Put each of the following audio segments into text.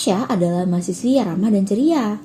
Asya adalah mahasiswi yang ramah dan ceria.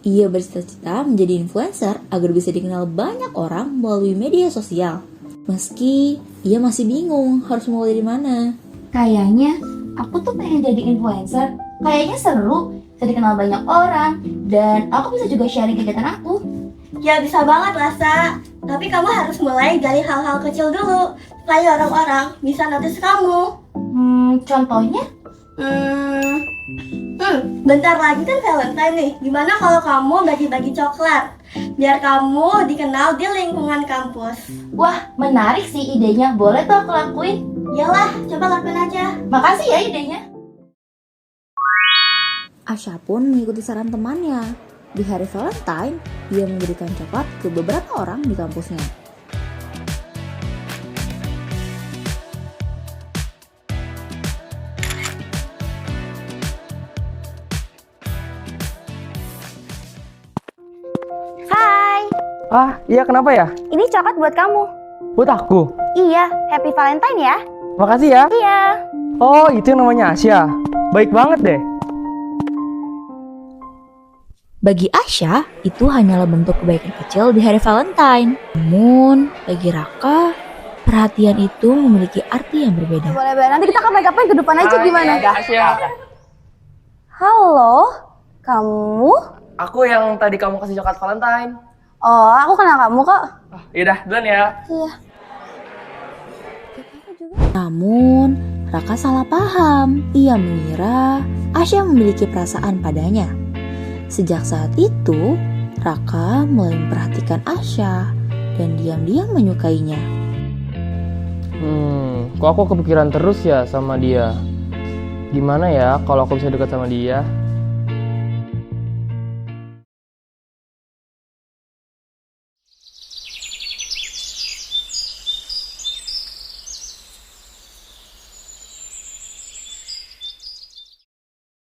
Ia bercita-cita menjadi influencer agar bisa dikenal banyak orang melalui media sosial. Meski ia masih bingung harus mulai dari mana. Kayaknya aku tuh pengen jadi influencer. Kayaknya seru, bisa dikenal banyak orang, dan aku bisa juga sharing kegiatan aku. Ya bisa banget Lasa, tapi kamu harus mulai dari hal-hal kecil dulu supaya orang-orang bisa notice kamu. Contohnya? Bentar lagi kan Valentine nih. Gimana kalau kamu bagi-bagi coklat? Biar kamu dikenal di lingkungan kampus. Wah, menarik sih idenya. Boleh tuh aku lakuin. Yalah, coba lakuin aja. Makasih ya idenya. Asya pun mengikuti saran temannya. Di hari Valentine, ia memberikan coklat ke beberapa orang di kampusnya. Hai, Iya kenapa ya? ini coklat buat kamu. Buat aku? Iya, Happy Valentine ya. Makasih ya. Iya. Oh, itu yang namanya Asya. Baik banget deh. Bagi Asya, itu hanyalah bentuk kebaikan kecil di hari Valentine. Namun, bagi Raka, perhatian itu memiliki arti yang berbeda. Boleh, nanti kita ke make up-nya ke depan aja gimana? Asya. Halo, kamu? Aku yang tadi kamu kasih coklat Valentine. Oh, aku kenal kamu kok. Yaudah, duluan ya. Iya. Namun, Raka salah paham. Ia mengira Asya memiliki perasaan padanya. Sejak saat itu, Raka mulai memperhatikan Asya dan diam-diam menyukainya. Kok aku kepikiran terus ya sama dia? Gimana ya kalau aku bisa dekat sama dia?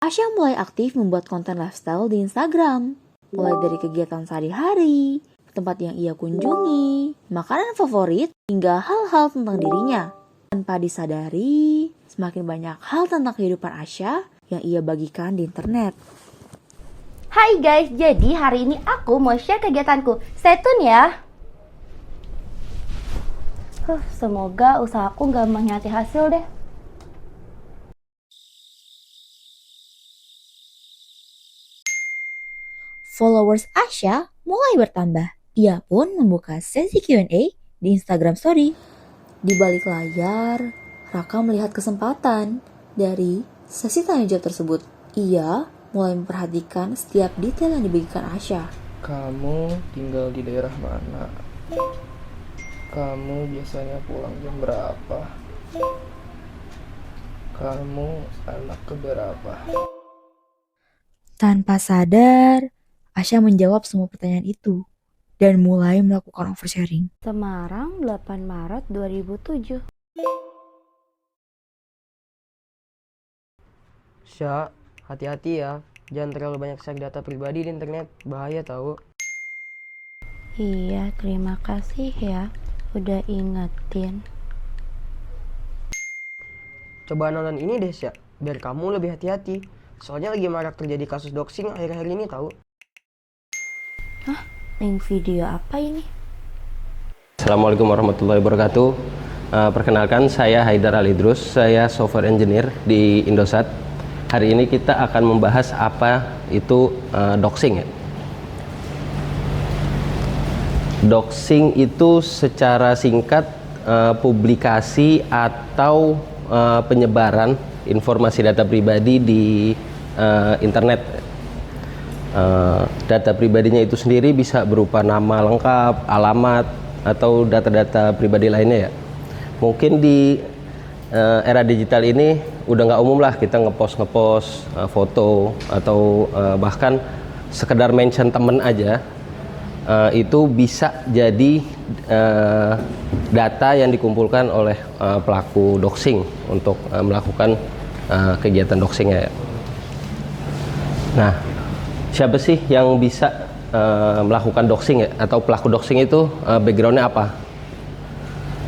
Asya mulai aktif membuat konten lifestyle di Instagram. Mulai dari kegiatan sehari-hari, tempat yang ia kunjungi, makanan favorit, hingga hal-hal tentang dirinya. Tanpa disadari, semakin banyak hal tentang kehidupan Asya yang ia bagikan di internet. Hai guys, jadi hari ini aku mau share kegiatanku. Stay tune ya. Semoga usahaku gak mengkhianati hasil deh. Followers Asya mulai bertambah. Ia pun membuka sesi Q&A di Instagram Story. Di balik layar, Raka melihat kesempatan dari sesi tanya jawab tersebut. Ia mulai memperhatikan setiap detail yang dibagikan Asya. Kamu tinggal di daerah mana? Kamu biasanya pulang jam berapa? Kamu anak keberapa? Tanpa sadar, Asya menjawab semua pertanyaan itu dan mulai melakukan oversharing. Semarang, 8 Maret 2007. Sya, hati-hati ya. Jangan terlalu banyak share data pribadi di internet. Bahaya tahu. Iya, terima kasih ya udah ingetin. Coba nonton ini deh, Sya. Biar kamu lebih hati-hati. Soalnya lagi marak terjadi kasus doxing akhir-akhir ini tahu. Link video apa ini? Assalamualaikum warahmatullahi wabarakatuh. Perkenalkan, saya Haidar Alidrus, saya software engineer di Indosat. Hari ini kita akan membahas apa itu doxing ya. Doxing itu secara singkat publikasi atau penyebaran informasi data pribadi di internet. Data pribadinya itu sendiri bisa berupa nama lengkap, alamat, atau data-data pribadi lainnya ya. Mungkin di era digital ini udah nggak umum lah kita ngepost foto atau bahkan sekedar mention temen aja itu bisa jadi data yang dikumpulkan oleh pelaku doxing untuk melakukan kegiatan doxingnya ya. Nah, siapa sih yang bisa melakukan doxing ya? Atau pelaku doxing itu backgroundnya apa?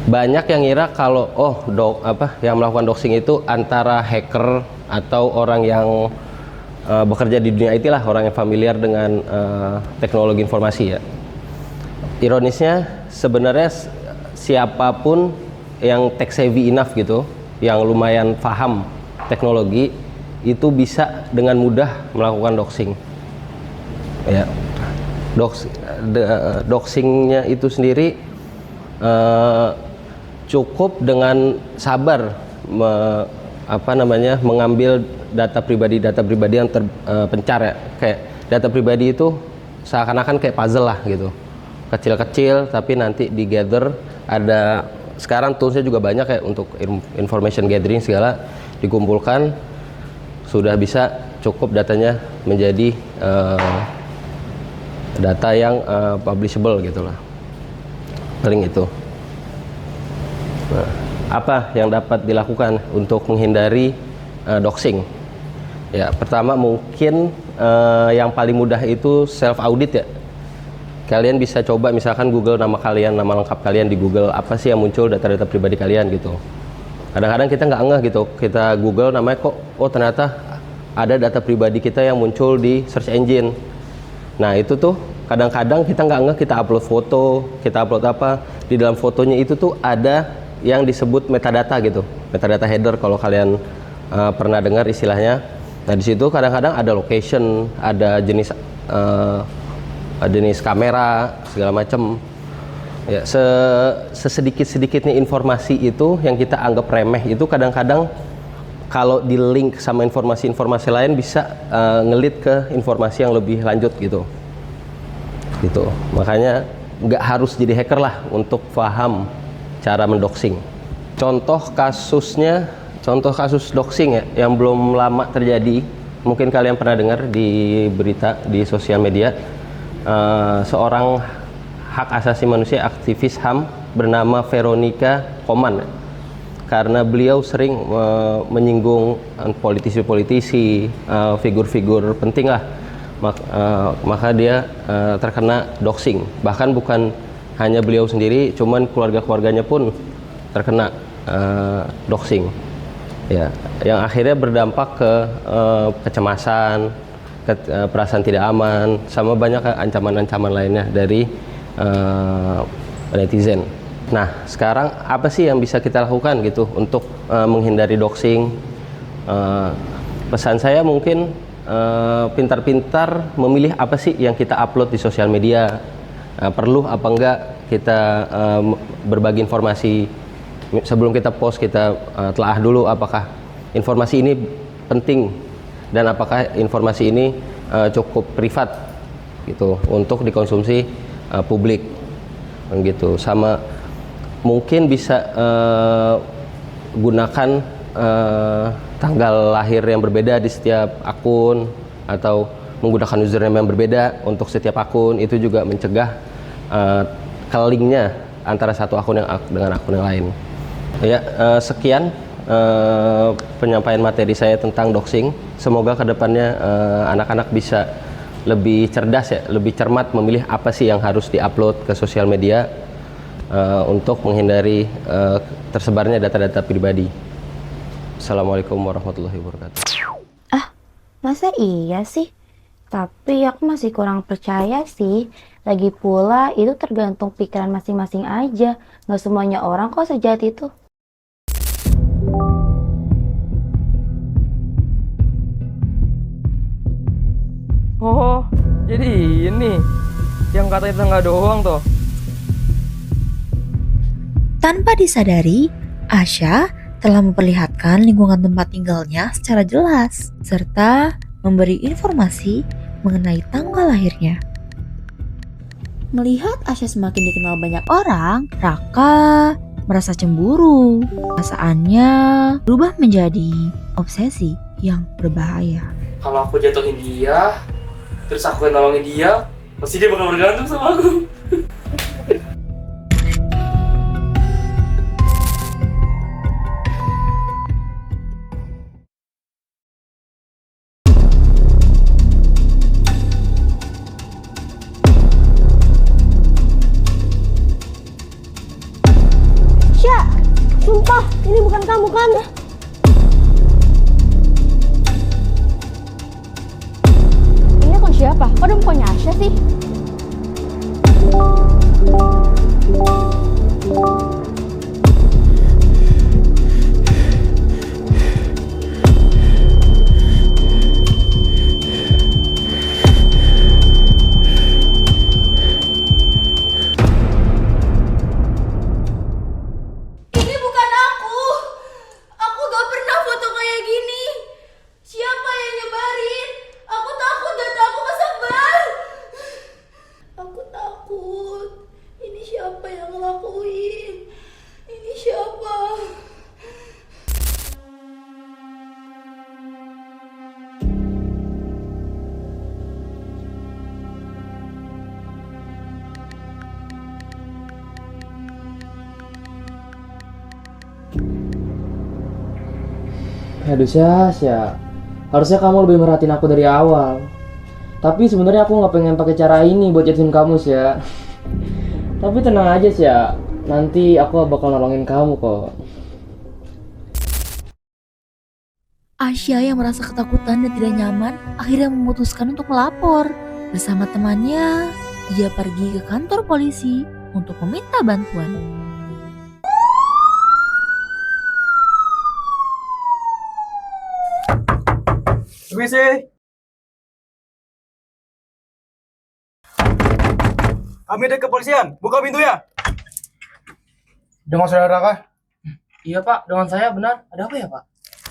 Banyak yang ngira kalau yang melakukan doxing itu antara hacker atau orang yang bekerja di dunia IT lah, orang yang familiar dengan teknologi informasi ya. Ironisnya sebenarnya siapapun yang tech savvy enough gitu, yang lumayan paham teknologi, itu bisa dengan mudah melakukan doxing. Ya, doxingnya itu sendiri cukup dengan sabar mengambil data pribadi yang terpencar ya. Kayak data pribadi itu seakan-akan kayak puzzle lah gitu, kecil-kecil tapi nanti di gather. Ada sekarang toolsnya juga banyak ya untuk information gathering segala, dikumpulkan sudah bisa cukup datanya menjadi data yang publishable gitulah, paling itu. Nah, apa yang dapat dilakukan untuk menghindari doxing? Ya, pertama mungkin yang paling mudah itu self audit ya. Kalian bisa coba misalkan Google nama kalian, nama lengkap kalian di Google, apa sih yang muncul data-data pribadi kalian gitu. Kadang-kadang kita nggak ngeh gitu, kita Google namanya kok, oh ternyata ada data pribadi kita yang muncul di search engine. Nah itu tuh kadang-kadang kita nggak ngeh, kita upload foto, kita upload apa, di dalam fotonya itu tuh ada yang disebut metadata gitu, metadata header kalau kalian pernah dengar istilahnya. Nah di situ kadang-kadang ada location, ada jenis kamera segala macam. Ya, sesedikit-sedikitnya informasi itu yang kita anggap remeh itu kadang-kadang kalau di link sama informasi-informasi lain bisa ngelit ke informasi yang lebih lanjut gitu. Makanya nggak harus jadi hacker lah untuk paham cara mendoxing. Contoh kasus doxing ya yang belum lama terjadi, mungkin kalian pernah dengar di berita di sosial media, seorang hak asasi manusia aktivis HAM bernama Veronica Koman, karena beliau sering menyinggung politisi-politisi, figur-figur penting lah, maka dia terkena doxing. Bahkan bukan hanya beliau sendiri, cuman keluarga-keluarganya pun terkena doxing. Ya, yang akhirnya berdampak ke kecemasan, perasaan tidak aman, sama banyak ancaman-ancaman lainnya dari netizen. Nah, sekarang apa sih yang bisa kita lakukan gitu untuk menghindari doxing? Pesan saya mungkin pintar-pintar memilih apa sih yang kita upload di sosial media. Perlu apa enggak kita berbagi informasi. Sebelum kita post, kita telaah dulu apakah informasi ini penting dan apakah informasi ini cukup privat gitu untuk dikonsumsi publik gitu. Sama mungkin bisa gunakan tanggal lahir yang berbeda di setiap akun atau menggunakan username yang berbeda untuk setiap akun. Itu juga mencegah kelingnya antara satu akun dengan akun yang lain. Ya, sekian penyampaian materi saya tentang doxing. Semoga kedepannya anak-anak bisa lebih cerdas ya, lebih cermat memilih apa sih yang harus diupload ke sosial media untuk menghindari tersebarnya data-data pribadi. Assalamualaikum warahmatullahi wabarakatuh. Masa iya sih? Tapi aku masih kurang percaya sih. Lagi pula itu tergantung pikiran masing-masing aja. Nggak semuanya orang kok sejahat itu. Oh, jadi ini yang katanya tetangga doang toh. Tanpa disadari, Asya telah memperlihatkan lingkungan tempat tinggalnya secara jelas, serta memberi informasi mengenai tanggal lahirnya. Melihat Asya semakin dikenal banyak orang, Raka merasa cemburu. Perasaannya berubah menjadi obsesi yang berbahaya. Kalau aku jatuhin dia, terus aku yang nolongin dia, pasti dia bakal bergantung sama aku. Sumpah, ini bukan kamu kan? bisa sih? Ini bukan aku. Aku gak pernah foto kayak gini. Siapa yang nyebarin? Aku takut data aku kesebar. Aku takut. Ini siapa yang ngelakuin? Ini siapa? Aduh Syah, harusnya kamu lebih merhatiin aku dari awal. Tapi sebenarnya aku nggak pengen pakai cara ini buat jatuhin kamu Syah. Tapi tenang aja Syah, nanti aku bakal nolongin kamu kok. Asya yang merasa ketakutan dan tidak nyaman akhirnya memutuskan untuk melapor. Bersama temannya, ia pergi ke kantor polisi untuk meminta bantuan. Permisi. Kami dari kepolisian. Buka pintunya. Dengan saudara kah? Iya Pak, dengan saya benar. Ada apa ya Pak?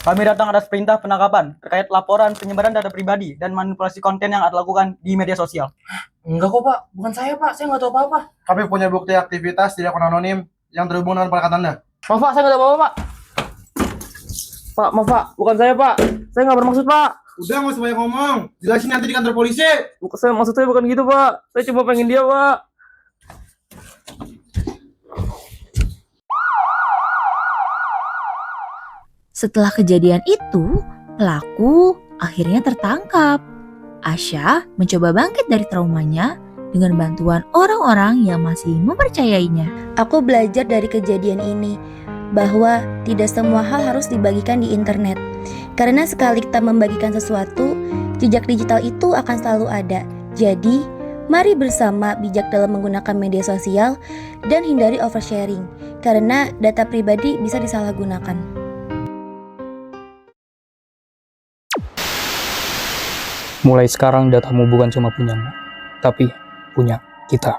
Kami datang atas perintah penangkapan terkait laporan penyebaran data pribadi dan manipulasi konten yang Anda lakukan di media sosial. Enggak kok Pak, bukan saya Pak, saya nggak tahu apa-apa. Kami punya bukti aktivitas tidak akun anonim yang terhubung dengan perkataan Anda. Maaf Pak, saya nggak tahu apa-apa Pak. Pak, maaf Pak, bukan saya Pak. Saya nggak bermaksud Pak. Udah nggak usah banyak ngomong, jelasin nanti di kantor polisi. Maksud saya bukan gitu Pak. Saya cuma pengen dia Pak. Setelah kejadian itu, pelaku akhirnya tertangkap. Asya mencoba bangkit dari traumanya dengan bantuan orang-orang yang masih mempercayainya. Aku belajar dari kejadian ini bahwa tidak semua hal harus dibagikan di internet. Karena sekali kita membagikan sesuatu, jejak digital itu akan selalu ada. Jadi, mari bersama bijak dalam menggunakan media sosial dan hindari oversharing. Karena data pribadi bisa disalahgunakan. Mulai sekarang datamu bukan cuma punyamu, tapi punya kita.